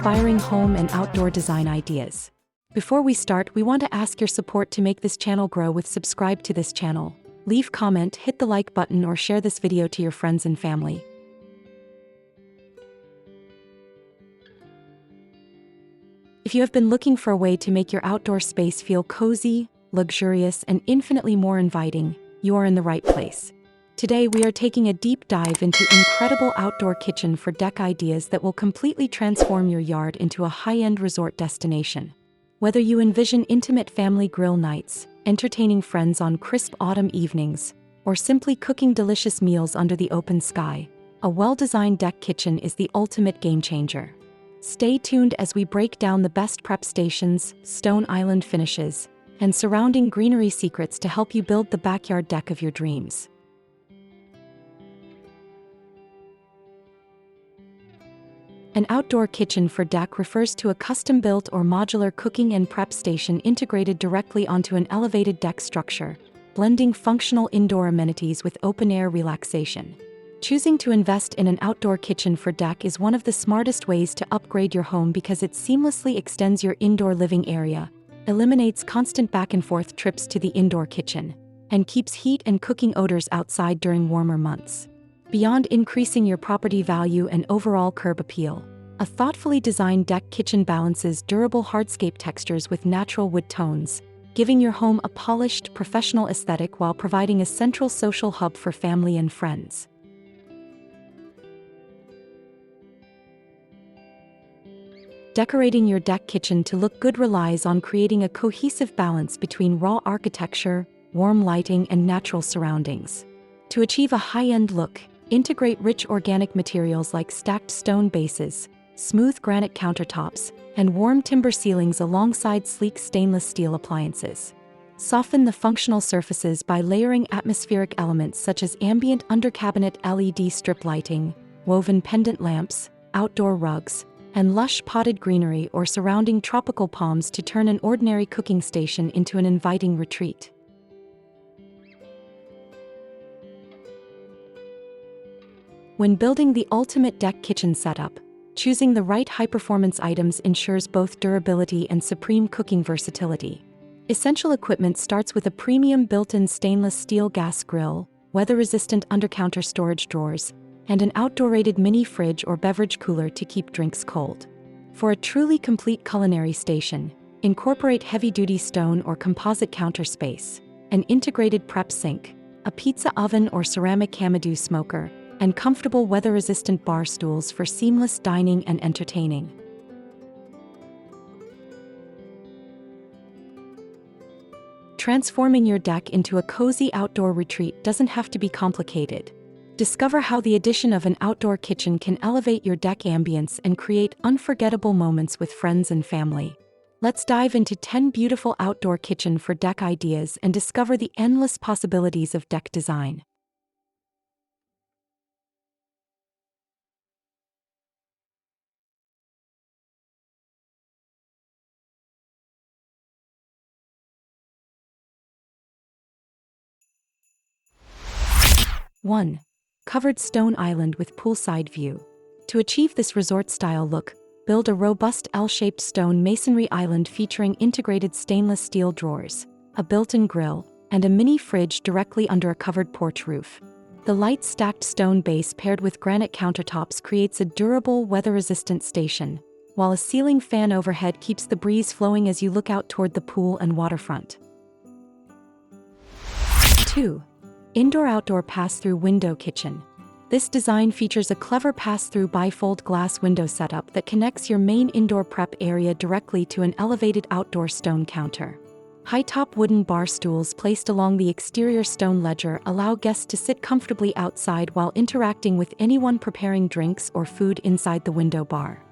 inspiring home and outdoor design ideas. Before we start, we want to ask your support to make this channel grow with subscribe to this channel. Leave comment, hit the like button or share this video to your friends and family. If you have been looking for a way to make your outdoor space feel cozy, luxurious, and infinitely more inviting, you are in the right place. Today we are taking a deep dive into incredible outdoor kitchen for deck ideas that will completely transform your yard into a high-end resort destination. Whether you envision intimate family grill nights, entertaining friends on crisp autumn evenings, or simply cooking delicious meals under the open sky, a well-designed deck kitchen is the ultimate game-changer. Stay tuned as we break down the best prep stations, stone island finishes, and surrounding greenery secrets to help you build the backyard deck of your dreams. An outdoor kitchen for deck refers to a custom-built or modular cooking and prep station integrated directly onto an elevated deck structure, blending functional indoor amenities with open-air relaxation. Choosing to invest in an outdoor kitchen for deck is one of the smartest ways to upgrade your home because it seamlessly extends your indoor living area, eliminates constant back-and-forth trips to the indoor kitchen, and keeps heat and cooking odors outside during warmer months. Beyond increasing your property value and overall curb appeal, a thoughtfully designed deck kitchen balances durable hardscape textures with natural wood tones, giving your home a polished, professional aesthetic while providing a central social hub for family and friends. Decorating your deck kitchen to look good relies on creating a cohesive balance between raw architecture, warm lighting, and natural surroundings. To achieve a high-end look, integrate rich organic materials like stacked stone bases, smooth granite countertops, and warm timber ceilings alongside sleek stainless steel appliances. Soften the functional surfaces by layering atmospheric elements such as ambient under-cabinet LED strip lighting, woven pendant lamps, outdoor rugs, and lush potted greenery or surrounding tropical palms to turn an ordinary cooking station into an inviting retreat. When building the ultimate deck kitchen setup, choosing the right high-performance items ensures both durability and supreme cooking versatility. Essential equipment starts with a premium built-in stainless steel gas grill, weather-resistant under-counter storage drawers, and an outdoor-rated mini fridge or beverage cooler to keep drinks cold. For a truly complete culinary station, incorporate heavy-duty stone or composite counter space, an integrated prep sink, a pizza oven or ceramic Kamado smoker, and comfortable weather-resistant bar stools for seamless dining and entertaining. Transforming your deck into a cozy outdoor retreat doesn't have to be complicated. Discover how the addition of an outdoor kitchen can elevate your deck ambience and create unforgettable moments with friends and family. Let's dive into 10 beautiful outdoor kitchen for deck ideas and discover the endless possibilities of deck design. One. Covered stone island with poolside view. To achieve this resort-style look, build a robust L-shaped stone masonry island featuring integrated stainless steel drawers, a built-in grill, and a mini fridge directly under a covered porch roof. The light stacked stone base paired with granite countertops creates a durable, weather-resistant station, while a ceiling fan overhead keeps the breeze flowing as you look out toward the pool and waterfront. 2. Indoor-outdoor pass-through window kitchen. This design features a clever pass-through bifold glass window setup that connects your main indoor prep area directly to an elevated outdoor stone counter. High-top wooden bar stools placed along the exterior stone ledger allow guests to sit comfortably outside while interacting with anyone preparing drinks or food inside the window bar.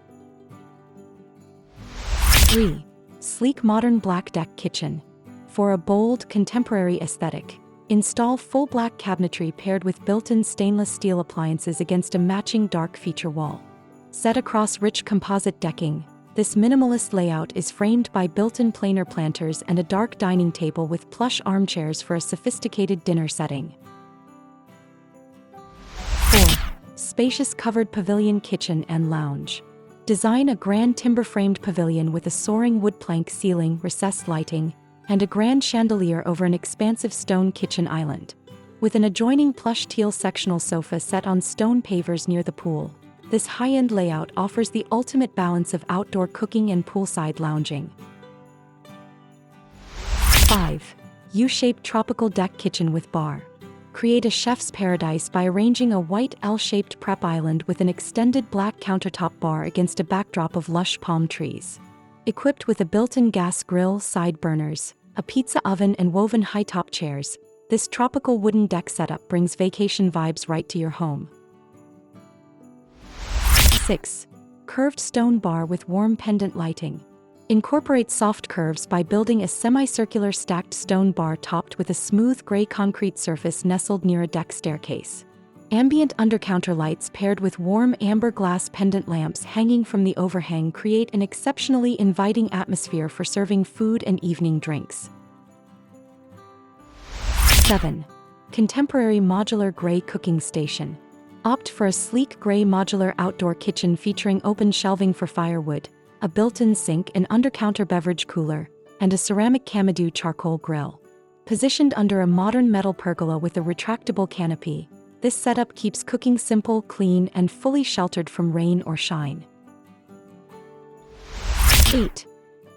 3. Sleek modern black deck kitchen. For a bold, contemporary aesthetic, install full black cabinetry paired with built-in stainless steel appliances against a matching dark feature wall. Set across rich composite decking, this minimalist layout is framed by built-in planar planters and a dark dining table with plush armchairs for a sophisticated dinner setting. 4. Spacious covered pavilion kitchen and lounge. Design a grand timber-framed pavilion with a soaring wood plank ceiling, recessed lighting, and a grand chandelier over an expansive stone kitchen island. With an adjoining plush teal sectional sofa set on stone pavers near the pool, this high-end layout offers the ultimate balance of outdoor cooking and poolside lounging. 5. U-shaped tropical deck kitchen with bar. Create a chef's paradise by arranging a white L-shaped prep island with an extended black countertop bar against a backdrop of lush palm trees. Equipped with a built-in gas grill, side burners, a pizza oven and woven high-top chairs, this tropical wooden deck setup brings vacation vibes right to your home. 6. Curved stone bar with warm pendant lighting. Incorporate soft curves by building a semicircular stacked stone bar topped with a smooth gray concrete surface nestled near a deck staircase. Ambient undercounter lights paired with warm amber glass pendant lamps hanging from the overhang create an exceptionally inviting atmosphere for serving food and evening drinks. 7. Contemporary modular gray cooking station. Opt for a sleek gray modular outdoor kitchen featuring open shelving for firewood, a built-in sink and undercounter beverage cooler, and a ceramic Kamadu charcoal grill. Positioned under a modern metal pergola with a retractable canopy, this setup keeps cooking simple, clean, and fully sheltered from rain or shine. 8.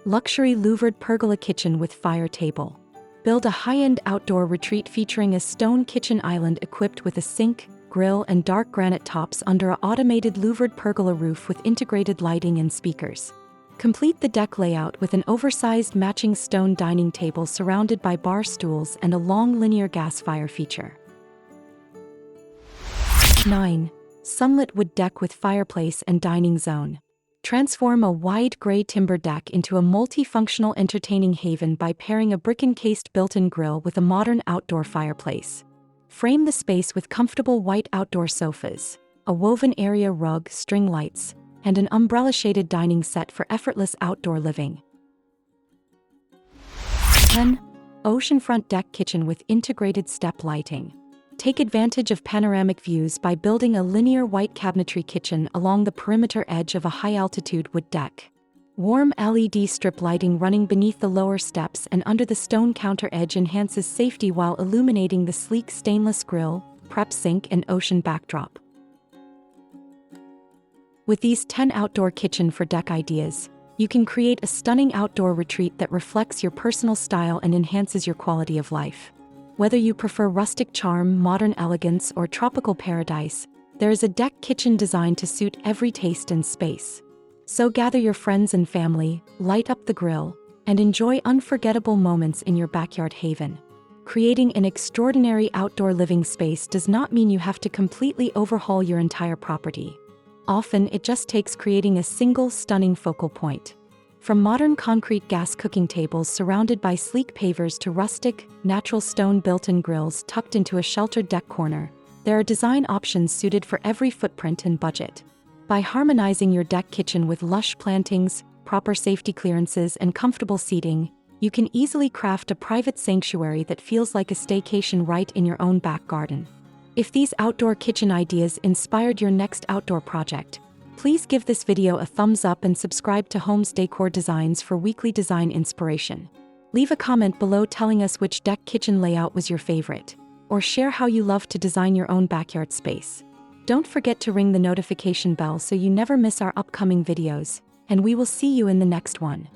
Luxury louvered pergola kitchen with fire table. Build a high-end outdoor retreat featuring a stone kitchen island equipped with a sink, grill, and dark granite tops under an automated louvered pergola roof with integrated lighting and speakers. Complete the deck layout with an oversized matching stone dining table surrounded by bar stools and a long linear gas fire feature. 9. Sunlit wood deck with fireplace and dining zone. Transform a wide gray timber deck into a multifunctional entertaining haven by pairing a brick-encased built-in grill with a modern outdoor fireplace. Frame the space with comfortable white outdoor sofas, a woven area rug, string lights, and an umbrella-shaded dining set for effortless outdoor living. 10. Oceanfront deck kitchen with integrated step lighting. Take advantage of panoramic views by building a linear white cabinetry kitchen along the perimeter edge of a high-altitude wood deck. Warm LED strip lighting running beneath the lower steps and under the stone counter edge enhances safety while illuminating the sleek stainless grill, prep sink, and ocean backdrop. With these 10 outdoor kitchen for deck ideas, you can create a stunning outdoor retreat that reflects your personal style and enhances your quality of life. Whether you prefer rustic charm, modern elegance, or tropical paradise, there is a deck kitchen designed to suit every taste and space. So gather your friends and family, light up the grill, and enjoy unforgettable moments in your backyard haven. Creating an extraordinary outdoor living space does not mean you have to completely overhaul your entire property. Often, it just takes creating a single stunning focal point. From modern concrete gas cooking tables surrounded by sleek pavers to rustic, natural stone built-in grills tucked into a sheltered deck corner, there are design options suited for every footprint and budget. By harmonizing your deck kitchen with lush plantings, proper safety clearances, and comfortable seating, you can easily craft a private sanctuary that feels like a staycation right in your own back garden. If these outdoor kitchen ideas inspired your next outdoor project, please give this video a thumbs up and subscribe to Homes Decor Designs for weekly design inspiration. Leave a comment below telling us which deck kitchen layout was your favorite, or share how you love to design your own backyard space. Don't forget to ring the notification bell so you never miss our upcoming videos, and we will see you in the next one.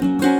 you.